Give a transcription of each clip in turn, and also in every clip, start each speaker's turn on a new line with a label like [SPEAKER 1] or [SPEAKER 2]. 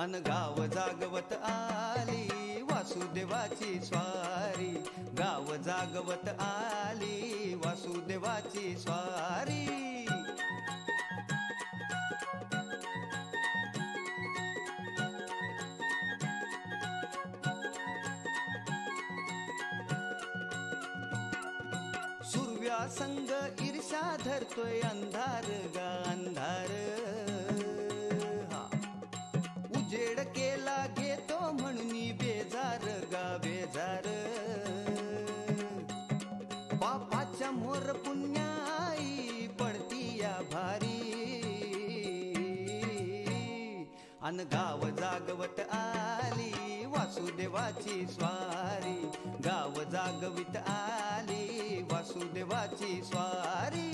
[SPEAKER 1] अन गाव जागवत आली वासुदेवाची स्वारी, गाव जागवत आली वासुदेवाची स्वारी. संग ईर्षा धरतोय अंधार गा अंधार, उजेड केला घेतो म्हणून बेजार गा बेजार. पापाच्या मोर पुण्याई पडती या भारी, अन गाव जागवत आली वासुदेवाची स्वारी, गाव जागवित आली वासुदेवाची स्वारी.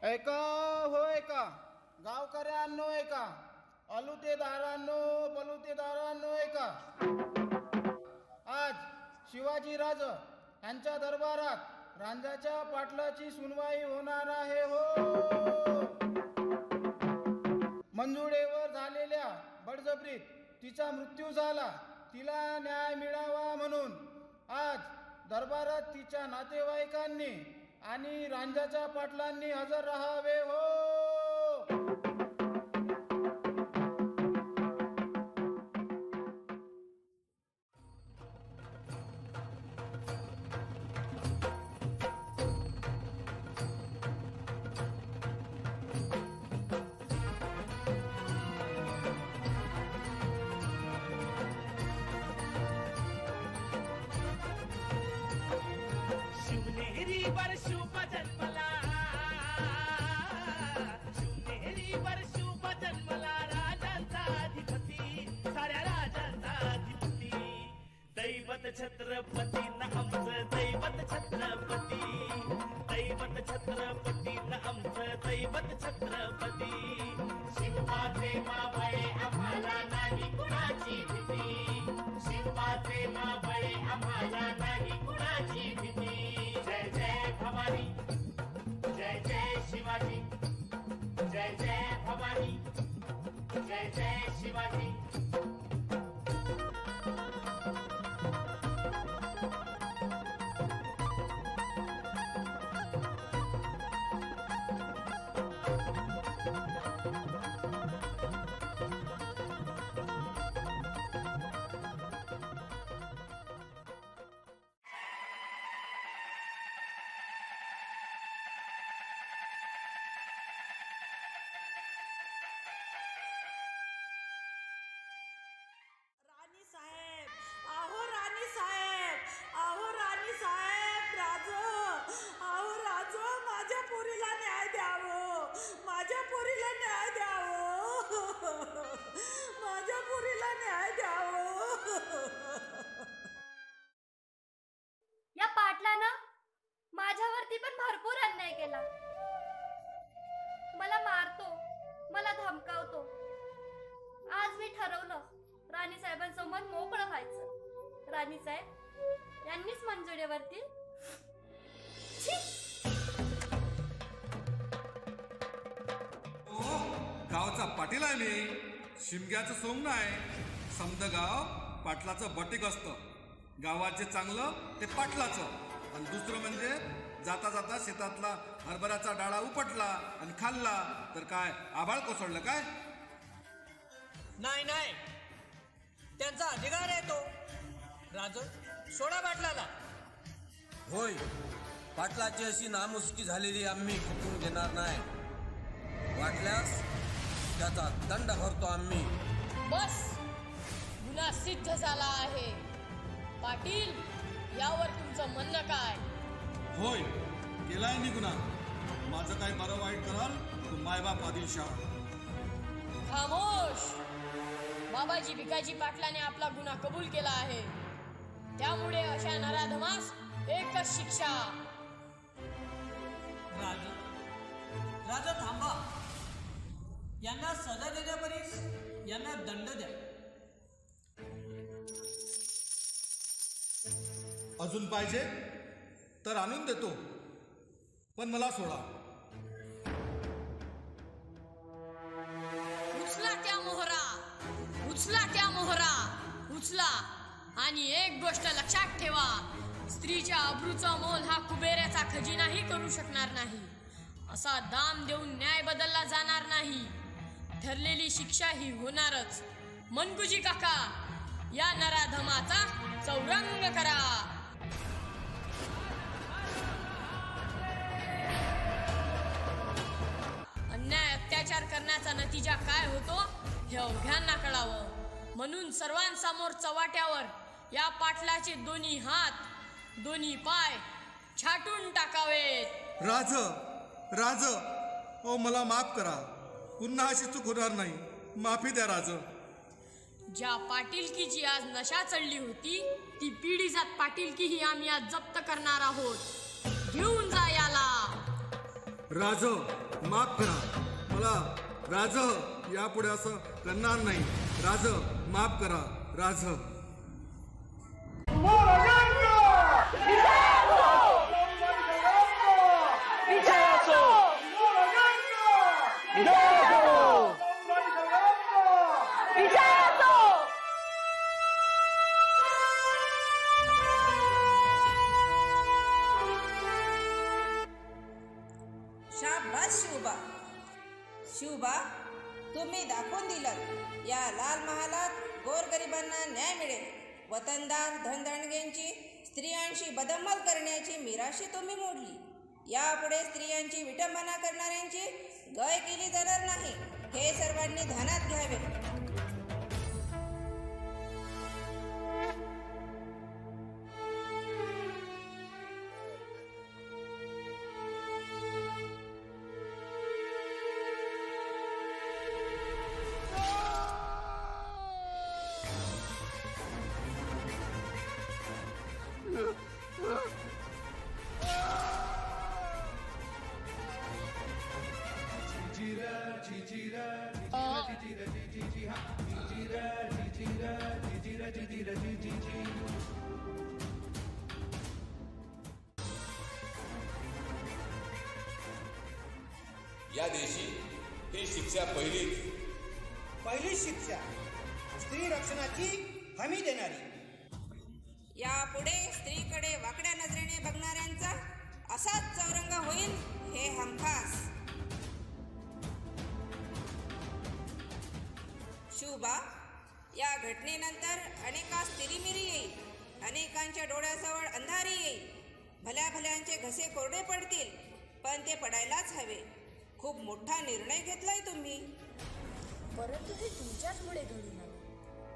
[SPEAKER 2] ऐका हो ऐका गावकऱ्यांनो, ऐका अलुतेदारांनो पलुतेदारांनो, ऐका. आज शिवाजी राज यांच्या दरबारात रांजाच्या पाटलाची सुनवाई होणार आहे हो. मंजुळेवर झालेल्या बळजबरीत तिचा मृत्यू झाला. तिला न्याय मिळावा म्हणून आज दरबारात तिच्या नातेवाईकांनी आणि रांजाच्या पाटलांनी हजर राहावे हो.
[SPEAKER 3] छत्रपती न आमचं दैवत छत्रपती, दैवत छत्रपती न आमचं दैवत छत्रपती. शिवाचे माबळे आम्हाला नाही कुणाची भीती, शिवाचे माबळे आम्हाला नाही कुणाची भीती. जय जय भवानी, जय जय शिवाजी, जय जय भवानी, जय जय शिवाजी.
[SPEAKER 4] या पाटलानं माझ्यावरती पण भरपूर अन्याय केला. मला मारतो, मला धमकावतो. आज मी ठरवलं राणी साहेबांसमोर मोकळं व्हायचं. राणी साहेब यांनीच मंजुळेवरती
[SPEAKER 5] गावचा पाटील आहे मी, शिमग्याचं सोंग नाही. समद गाव पाटलाचं बटीक असतं. गावाचे चांगलं ते पाटलाचं, आणि दुसरं म्हणजे जाता जाता शेतातला हरभऱ्याचा डाळा उपटला आणि खाल्ला तर काय आभाळ कोसळलं काय?
[SPEAKER 6] नाही नाही, त्यांचा अधिकार आहे तो. राजू सोडा पाटलाला.
[SPEAKER 7] होय, पाटलाची अशी नामुष्की झालेली आम्ही खपून घेणार नाही. वाटल्यास त्याचा दंड भरतो आम्ही.
[SPEAKER 8] बस, गुन्हा सिद्ध झाला आहे. पाटील, यावर तुमचं म्हणणं काय?
[SPEAKER 5] होय, केलाय मी गुन्हा. माझं काय बरं वाईट कराल तू मायबाप आदिलशाह.
[SPEAKER 8] खामोश. बाबाजी भिकाजी पाटलाने आपला गुन्हा कबूल केला आहे. त्यामुळे अशा नराधमास एकच शिक्षा.
[SPEAKER 6] राजा थांबा. यांना सजा देण्यापरीस यांना दंड द्या.
[SPEAKER 5] अजून पाहिजे तर आणून देतो, पण मला सोडा.
[SPEAKER 8] उचला त्या मोहरा, उचला त्या मोहरा, उचला. आणि एक गोष्ट लक्षात ठेवा, स्त्रीच्या अब्रूचा मोल हा कुबेराचा खजिनाही करू शकणार नाही. असा दाम देऊन न्याय बदलला जाणार नाही. ठरलेली शिक्षा ही होणारच. मनकुजी काका, या नराधमाचा चौरंग करा. अन्याय अत्याचार करण्याचा नतीजा काय होतो हे अवघ्यांना कळावं. म्हणून सर्वांसमोर चव्हाट्यावर या पाटलाचे दोन्ही हात, दोन्ही पाय छाटून टाकावेत.
[SPEAKER 5] राज, राज, ओ मला माफ करा. पुन्हा अशी चूक होणार नाही. माफी द्या राज.
[SPEAKER 8] ज्या पाटीलकीची आज नशा चढली होती, ती पिढीजात पाटीलकीही आम्ही आज जप्त करणार आहोत. घेऊन जा याला.
[SPEAKER 5] राज, माफ करा मला. राज, यापुढे असं करणार नाही. राज, माफ करा. राज.
[SPEAKER 9] शाबास शिवबा. शिवबा, तुम्ही दाखवून दिलं या लाल महालात गोरगरिबांना न्याय मिळेल. वतनदार धनदणग्यांची स्त्रियांशी बदंमल करण्याची मिराशी तुम्ही मोडली. यापुढे स्त्रियांची विटंबना करणाऱ्यांची गय केली जाणार नाही, हे सर्वांनी ध्यानात घ्यावे.
[SPEAKER 10] या देशी ही शिक्षा पहिली
[SPEAKER 11] शिक्षा स्त्री रक्षणाची हमी देणारी.
[SPEAKER 9] यापुढे स्त्रीकडे वाकड्या नजरेने बघणाऱ्यांचा असाच चौरंग होईल, हे हमखास. शिवबा, या घटनेनंतर अनेकास तिरीमिरी येईल. अनेकांच्या डोळ्याजवळ अंधारी येईल. भल्या भल्यांचे घसे कोरडे पडतील, पण ते पडायलाच हवे. खूप मोठा निर्णय घेतलाय तुम्ही.
[SPEAKER 8] परंतु हे तुमच्याचमुळे घडून आले.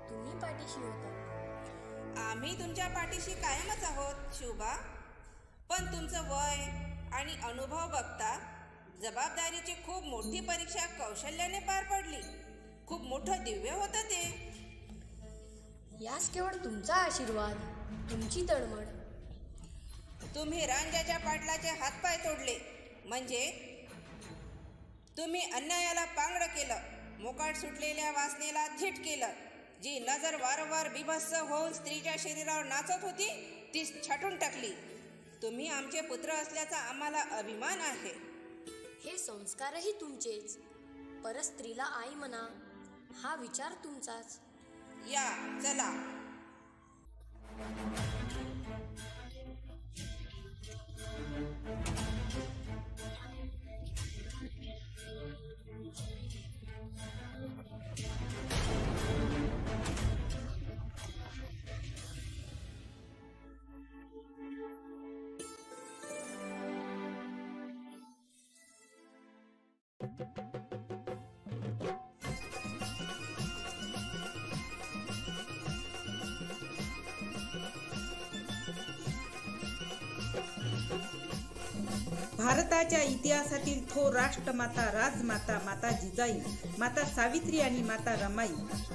[SPEAKER 8] तुम्ही पाठीशी होता.
[SPEAKER 9] आम्ही तुमच्या पाठीशी कायमच आहोत शिवबा. पण तुमचं वय आणि अनुभव बघता जबाबदारीची खूप मोठी परीक्षा कौशल्याने पार पडली. खूप मोठं दिव्य होतं ते.
[SPEAKER 8] यास केवळ तुमचा आशीर्वाद, तुमची तळमळ.
[SPEAKER 9] तुम्ही रांजाच्या पाटलाचे हातपाय तोडले, म्हणजे तुम्ही अन्यायाला पांगड केलं. मोकाट सुटलेल्या वासनेला थीट केलं. जी नजर वारंवार बिभत्स होऊन स्त्रीच्या शरीरावर नाचत होती, ती छाटून टाकली. तुम्ही आमचे पुत्र असल्याचा आम्हाला अभिमान आहे.
[SPEAKER 8] हे संस्कारही तुमचेच. परस्त्रीला आई म्हणा, हा विचार तुमचाच.
[SPEAKER 9] या चला.
[SPEAKER 12] भारताच्या इतिहासातील थोर राष्ट्रमाता, राजमाता, माता जिजाई, माता सावित्री आणि माता रमाई.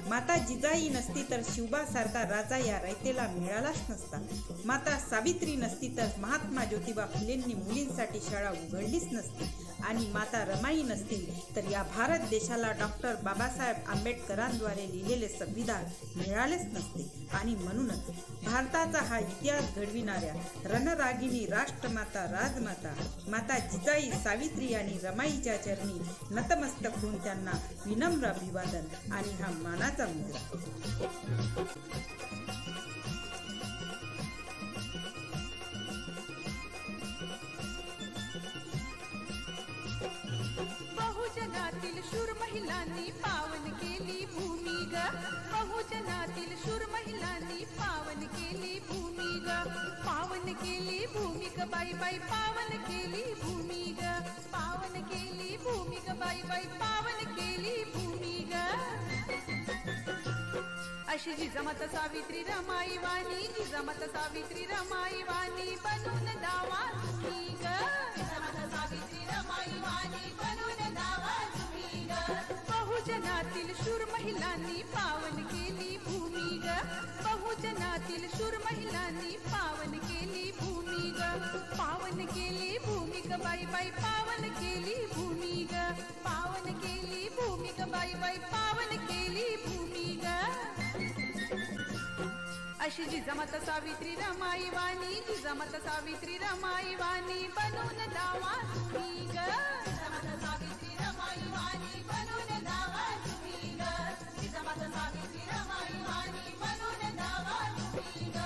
[SPEAKER 12] माता जिजाई नसती तर शिवबासारखा राजा या रयतेला मिळालाच नसता. माता सावित्री नसती तर महात्मा ज्योतिबा फुलेंनी मुलींसाठी शाळा उघडलीच नसती. आणि माता रमाई नसती तर या भारत देशाला डॉक्टर बाबासाहेब आंबेडकरांद्वारे लिहिलेले संविधान मिळालेच नसते. आणि म्हणूनच भारताचा हा इतिहास घडविणाऱ्या रणरागिणी राष्ट्रमाता, राजमाता, माता जिजाई, सावित्री आणि रमाईच्या चरणी नतमस्तक होऊन त्यांना विनम्र अभिवादन आणि हा मानाचा मुद्रा.
[SPEAKER 13] बहुजनातील शूर महिलांनी पावन केली भूमी ग. बहुजनातील शूर महिलांनी पावन केली भूमी ग. पावन केली भूमी ग बाई बाई, पावन केली भूमी ग. पावन केली भूमी ग बाई बाई, पावन केली भूमी ग. अशी जिजामाता सावित्री रमाई वाणी, जिजामाता सावित्री रमाई वाणी बनून दावा तुम्ही ग. जिजामाता सावित्री रमाई वाणी बनून दावा तुम्ही ग. बहुजनातील शूर महिलांनी पावन केली भूमी ग. बहुजनातील शूर महिलांनी पावन केली भूमी ग. पावन केली भूमी ग बाई बाई, पावन केली भूमी ग. पावन केली भूमी ग बाई बाई, पावन केली भूमी ग. अशी जिजामाता सावित्री रमाई वाणी, जिजामाता सावित्री रमाई वाणी बनून दावा तुम्ही ग. जिजामाता सावित्री रमाई वाणी बनून दावा तुम्ही ग. जिजामाता सावित्री रमाई वाणी बनून दावा तुम्ही ग.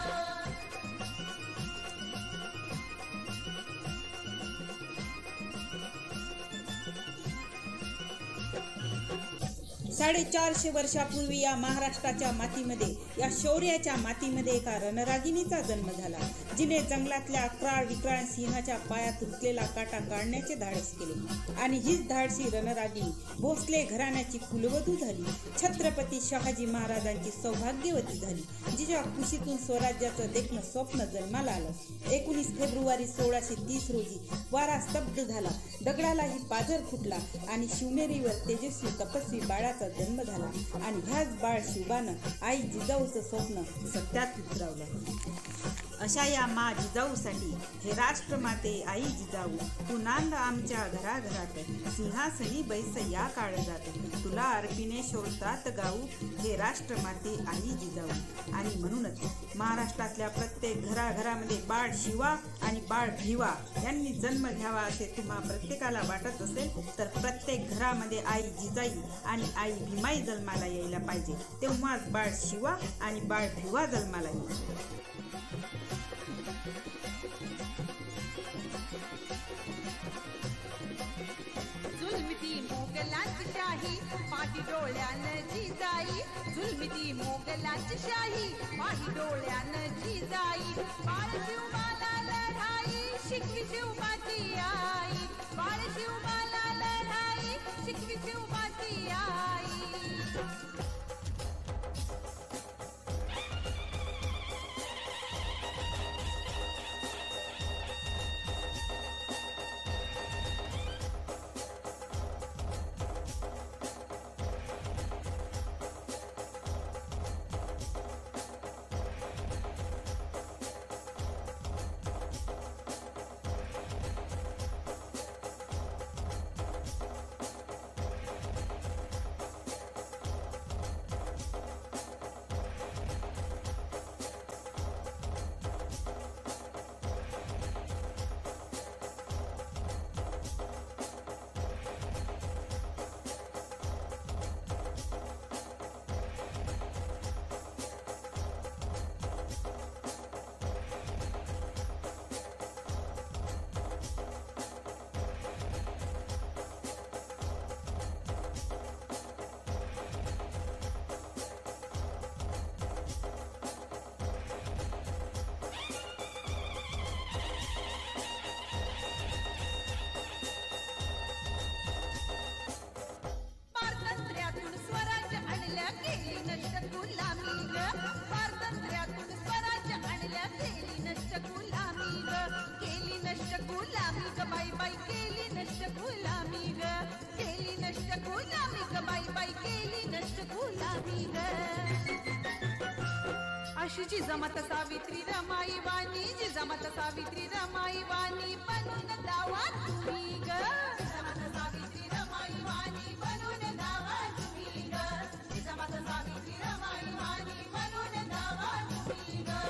[SPEAKER 12] 450 वर्षापूर्वी या महाराष्ट्राच्या मातीमध्ये, या शौर्याच्या मातीमध्ये एका रणरागिणीचा जन्म झाला, जिने जंगलातल्या अक्राळ विक्राळ सिंहाच्या पायात रुतलेला काटा काढण्याचे धाडस केले. आणि हीच धाडसी रणरागिणी भोसले घराण्याची कुलवधू झाली, छत्रपती शहाजी महाराजांची सौभाग्यवती झाली, जिच्या कुशीतून स्वराज्याचं देखणं स्वप्न जन्माला आलं. 19 फेब्रुवारी 1630 रोजी वारा स्तब्ध झाला, दगडालाही पाझर फुटला आणि शिवनेरीवर तेजस्वी तपस्वी बाळाचा जन्म झाला. आणि ह्याच बाळ शिवबानं आई जिजाऊचं स्वप्न सत्यात उतरवलं. अशा या मा जिजाऊसाठी हे राष्ट्रमाते आई जिजाऊ, तू नांद आमच्या घराघरात, सिंहासनी बैस या काळ जात, तुला अर्पिणे शोधतात गाऊ, हे राष्ट्रमाते आई जिजाऊ. आणि म्हणूनच महाराष्ट्रातल्या प्रत्येक घराघरामध्ये बाळ शिवा आणि बाळ भिवा यांनी जन्म घ्यावा असे तुम्हा प्रत्येकाला वाटत असेल तर प्रत्येक घरामध्ये आई जिजाई आणि आई भीमाई जन्माला यायला पाहिजे. तेव्हाच बाळ शिवा आणि बाळ भिवा जन्माला येईल.
[SPEAKER 13] जुलमिती मोगलांची शाही पाठी डोळ्यानं जिजाई, जुलमिती मोगलांची शाही पाठी डोळ्यानं जिजाई. बाळ शिवबाला लढाई शिकवी शिवबाची आई, बाळ शिवबाला लढाई शिकवी शिवबाची आई. अशी जिजामाता सावित्री रमाई वाणी, जिजामाता सावित्री रमाई वाणी बनून दावा तुम्ही ग. जिजामाता सावित्री रमाई वाणी बनून दावा तुम्ही ग. जिजामाता सावित्री रमाई वाणी बनून दावा तुम्ही ग.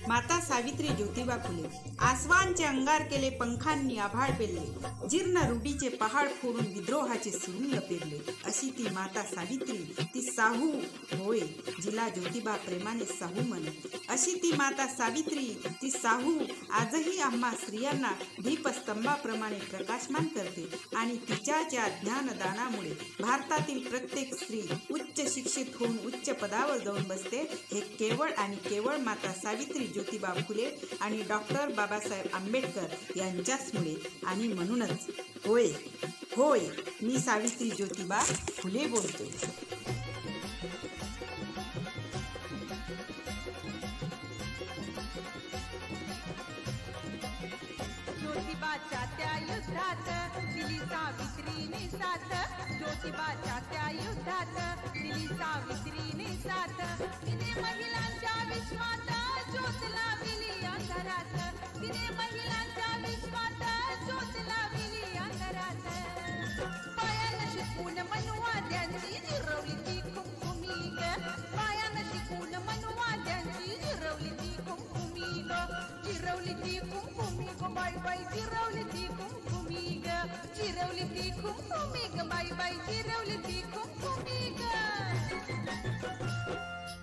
[SPEAKER 12] माता सावित्री ज्योतिबा फुले. आसवांचे अंगार केले, पंखांनी आभाळ पेरले, जीर्ण रूढीचे पहाड फोडून विद्रोहाचे सुरुंग पेरले. अशी ती माता सावित्री, ती साहू होय जिला ज्योतिबा प्रेमाने साहू म्हणे. अशी ती माता सावित्री, ती साहू आजही आम्हा स्त्रियांना दीपस्तंभाप्रमाणे प्रकाशमान करते आणि तिच्याच्या ज्ञानदानामुळे भारतातील प्रत्येक स्त्री उच्च शिक्षित होऊन उच्च पदावर जाऊन बसते. हे केवळ आणि केवळ माता सावित्री ज्योतिबा फुले आणि डॉक्टर बाबासाहेब आंबेडकर यांच्याचमुळे. आणि म्हणूनच होय होय मी सावित्री ज्योतिबा फुले बोलतोय.
[SPEAKER 13] ज्योतिबाच्या त्या युद्धात दिली सावित्रीने साथ, ज्योतिबाच्या त्या युद्धात दिली सावित्रीने साथ. तिने महिलांच्या विश्वात ज्योत लाविली अंधारात, तिने महिलांच्या विश्वात ज्योत लाविली अंधारात. पायानं शिकून मनुवाद्यांची जिरवली ती कुमकुमी ग, पायानं शिकून मनुवाद्यांची जिरवली ती कुमकुमी ग, जिरवली ती कुमकुमी ग बाई बाई, जिरवली ती कुमकुमी ग, जिरवली ती कुमकुमी ग बाई बाई, जिरवली ती कुमकुमी ग.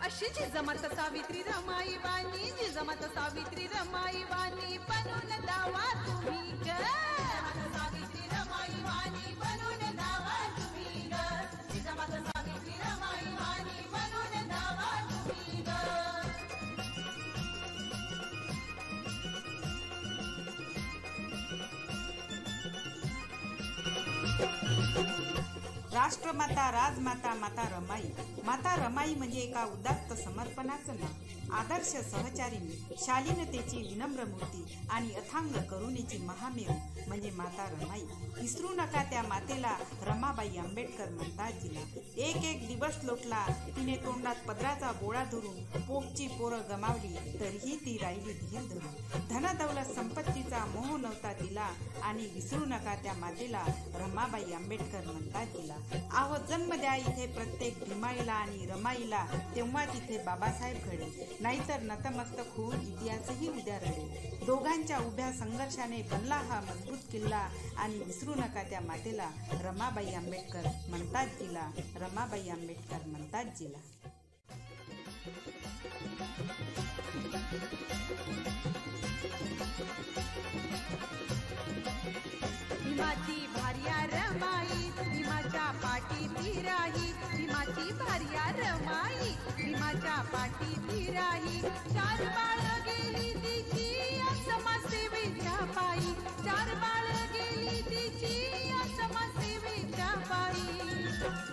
[SPEAKER 13] अशी जिजामाता सावित्री रमाई वाणी, जिजामाता सावित्री रमाई वाणी बनून दावा तुम्ही ग. जिजामाता सावित्री रमाई वाणी बनून दावा तुम्ही ग. जिजामाता सावित्री रमाई वाणी बनून दावा तुम्ही ग.
[SPEAKER 12] राष्ट्रमाता, राजमाता, माता रमाई. माता रमाई म्हणजे एका उदात्त समर्पणाचं नाव, आदर्श सहचारिणी, शालीनतेची विनम्र मूर्ती आणि अथांग करुणेची महामेरू म्हणजे माता रमाई. विसरू नका त्या मातेला, रमाबाई आंबेडकर म्हणतात जिला. एक एक दिवस लोटला, तिने तोंडात पदराचा गोळा धरून पोटची पोरं गमावली, तरीही ती राहिली धीर धरून. धनदौलत संपत्तीचा मोह नव्हता तिला आणि विसरू नका त्या मातेला, रमाबाई आंबेडकर म्हणतात जिला. आहो जन्म द्या इथे प्रत्येक भीमाईला आणि रमाईला, तेव्हा तिथे बाबासाहेब घडे, नाहीतर नतमस्तक होऊन इतिहासही उद्या रडे. दोघांच्या उभ्या संघर्षाने बनला हा मजबूत किल्ला आणि विसरू नका त्या मातेला, रमाबाई आंबेडकर म्हणतात जिला, रमाबाई आंबेडकर म्हणतात जिला.
[SPEAKER 13] भीमाची भार्या रमाई, भीमाच्या पाठी ती राही, भीमाची भार्या रमाई, भीमाच्या पाठी ती राही. चार बाळ गेली तिची समाजसेवेच्या पायी, चार बाळ गेली तिची समाजसेवेच्या पायी.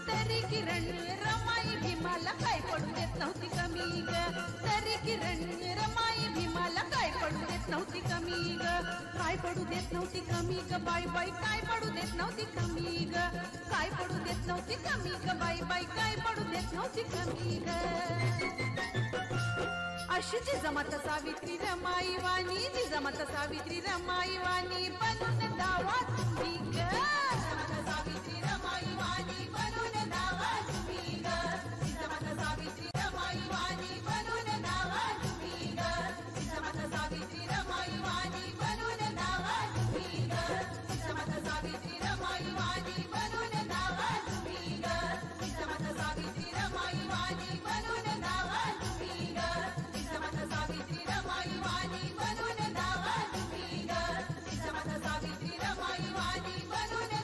[SPEAKER 13] तरी किरण रमाई भीमाला काय पडू देत नव्हती कमी ग, तरी किरण रमाई भीमाला काय पडू देत नव्हती कमी ग, काय पडू देत नव्हती कमी ग बाई बाई, काय पडू देत नव्हती कमी ग, काय पडू देत नव्हती कमी ग बाई बाई, काय पडू देत नव्हती कमी ग. अशी जिजामाता सावित्री रमाई वाणी, जिजामाता सावित्री रमाई वाणी बनून दावा तुम्ही ग. जिजामाता सावित्री रमाई वाणी बनून दावा तुम्ही ग. जिजामाता सावित्री रमाई वाणी बनून दावा तुम्ही ग. जिजामाता सावित्री रमाई वाणी बनून दावा तुम्ही ग. जिजामाता सावित्री रमाई वाणी बनून दावा तुम्ही ग. जिजामाता सावित्री रमाई वाणी बनून दावा तुम्ही ग. जिजामाता सावित्री रमाई वाणी बनून दावा तुम्ही ग. जिजामाता सावित्री रमाई वाणी बनून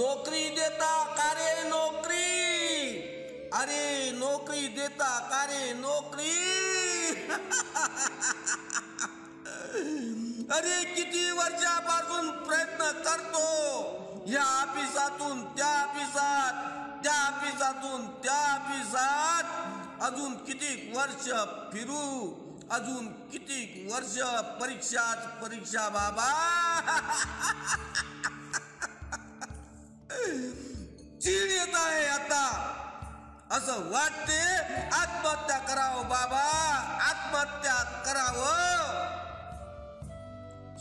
[SPEAKER 7] नोकरी देता का रे नोकरी, अरे नोकरी देता का रे नोकरी. अरे किती वर्षापासून प्रयत्न करतो, या ऑफिसातून त्या ऑफिसात, त्या ऑफिसातून त्या ऑफिसात. अजून किती वर्ष फिरू, अजून किती वर्ष परीक्षाच परीक्षा बाबा. चीड येत आहे आता, असं वाटते आत्महत्या करावं बाबा, आत्महत्या करावं.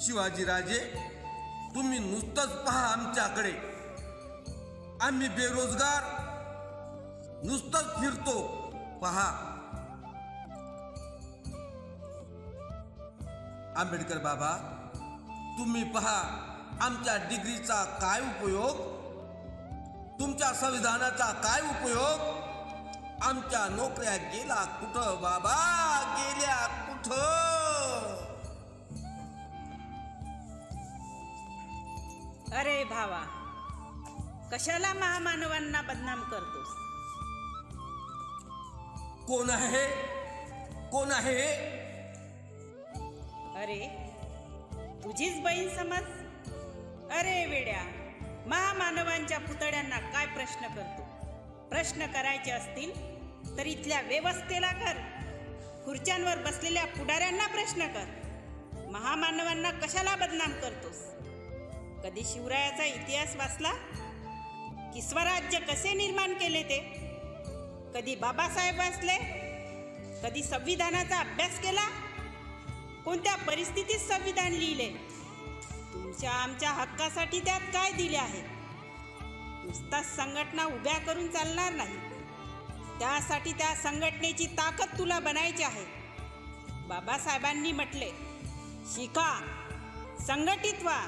[SPEAKER 7] शिवाजीराजे, तुम्ही नुसतंच पहा आमच्याकडे, आम्ही बेरोजगार नुसतंच फिरतो पहा. आंबेडकर बाबा, तुम्ही पहा आमच्या डिग्रीचा काय उपयोग, तुमच्या संविधानाचा काय उपयोग. आमच्या नोकऱ्या गेला कुठं बाबा, गेल्या कुठं.
[SPEAKER 12] अरे भावा, कशाला महामानवांना बदनाम करतोस.
[SPEAKER 7] कोण आहे, कोण आहे.
[SPEAKER 12] अरे तुझीच बहीण समज. अरे वेड्या, महामानवांच्या पुतळ्यांना काय प्रश्न करतो. प्रश्न करायचे असतील तर इथल्या व्यवस्थेला कर, खुर्च्यांवर बसलेल्या पुढाऱ्यांना प्रश्न कर. महामानवांना कशाला बदनाम करतोस. कधी शिवरायाचा इतिहास वाचला की स्वराज्य कसे निर्माण केले ते. कधी बाबासाहेब वाचले, कधी संविधानाचा अभ्यास केला. कोणत्या परिस्थितीत संविधान लिहिले, तुमच्या आमच्या हक्कासाठी त्यात काय दिले आहे. नुसता संघटना उभ्या करून चालणार नाही, त्यासाठी त्या संघटनेची ताकद तुला बनायची आहे. बाबासाहेबांनी म्हटले, शिका, संघटित व्हा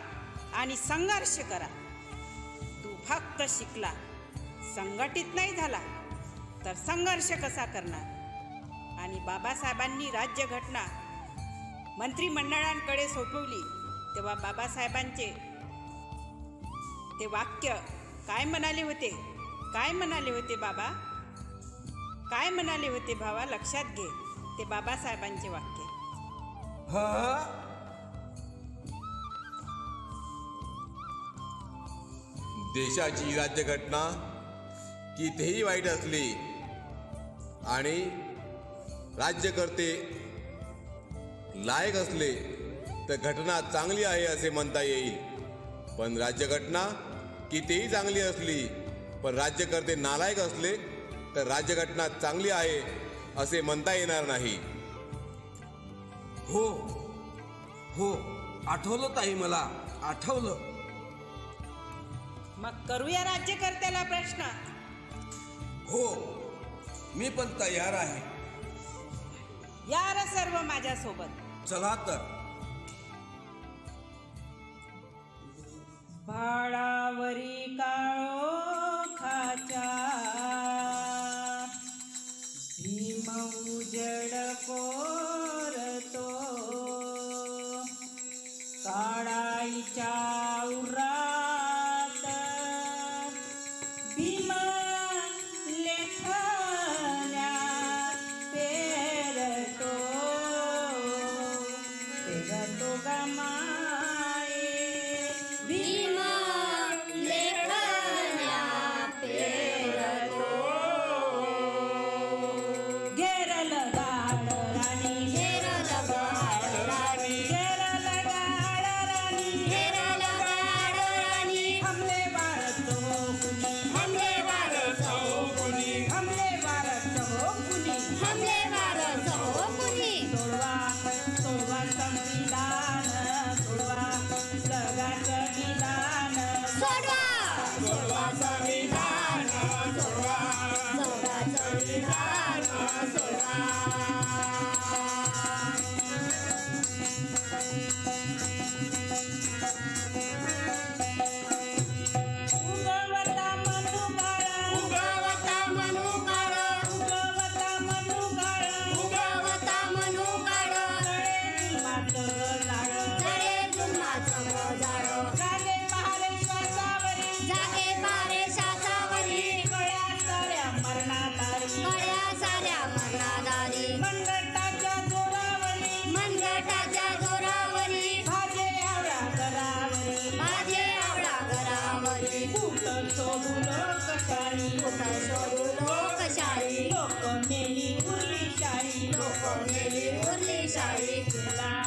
[SPEAKER 12] आणि संघर्ष करा. तू फक्त शिकला, संघटित नाही झाला तर संघर्ष कसा करणार. आणि बाबासाहेबांनी राज्यघटना मंत्रिमंडळांकडे सोपवली तेव्हा बाबासाहेबांचे ते वाक्य काय म्हणाले होते, काय म्हणाले होते बाबा, काय म्हणाले होते भावा, लक्षात घे. ते बाबासाहेबांचे वाक्य.
[SPEAKER 10] देशाची राज्यघटना कितीही वाईट असली आणि राज्यकर्ते लायक असले तर घटना चांगली आहे असे म्हणता येईल. पण राज्यघटना कितीही चांगली असली पण राज्यकर्ते नालायक असले तर राज्यघटना चांगली आहे असे म्हणता येणार नाही.
[SPEAKER 7] हो हो, आठवलं ताई, मला आठवलं.
[SPEAKER 12] मग करूया राज्यकर्त्याला प्रश्न.
[SPEAKER 7] हो, मी पण तयार आहे.
[SPEAKER 12] या रे सर्व माझ्यासोबत.
[SPEAKER 7] चला तर.
[SPEAKER 12] भाडावरी काळोखाच्या भीम उजड कोरतो, काळाईच्या उरात भीम लेखल्या पेरतो, पेरतो गमाये भीम लेखल्या पेरतो. घेरल गाड राणी, घेरल गाड राणी, घेरल गाड राणी, घेरल गाड राणी. हमले वारतो कुणी, हमले वारतो कुणी, हमले वारतो कुणी, हमले वारतो कुणी. सोडवा सोडवा संविधान, सोडवा जगाचं विधान, सोडवा सोडवा संविधान, सोडवा जगाचं विधान, सोडवा. उगवता मनुकाळ, उगवता मनुकाळ, उगवता मनुकाळ.
[SPEAKER 14] आल्या मनादारी
[SPEAKER 15] मनगटाच्या जोरावरी
[SPEAKER 14] मनगटाच्या जोरावरी
[SPEAKER 15] भाजे आवळा घरावरी
[SPEAKER 14] माझे आवडा घरावरी
[SPEAKER 15] कुठ शोभू लोकशाही
[SPEAKER 14] कुठं शोधू लोकशाही
[SPEAKER 15] लोक नेली उरली शाही
[SPEAKER 14] लोक नेली उरली शाही
[SPEAKER 15] केला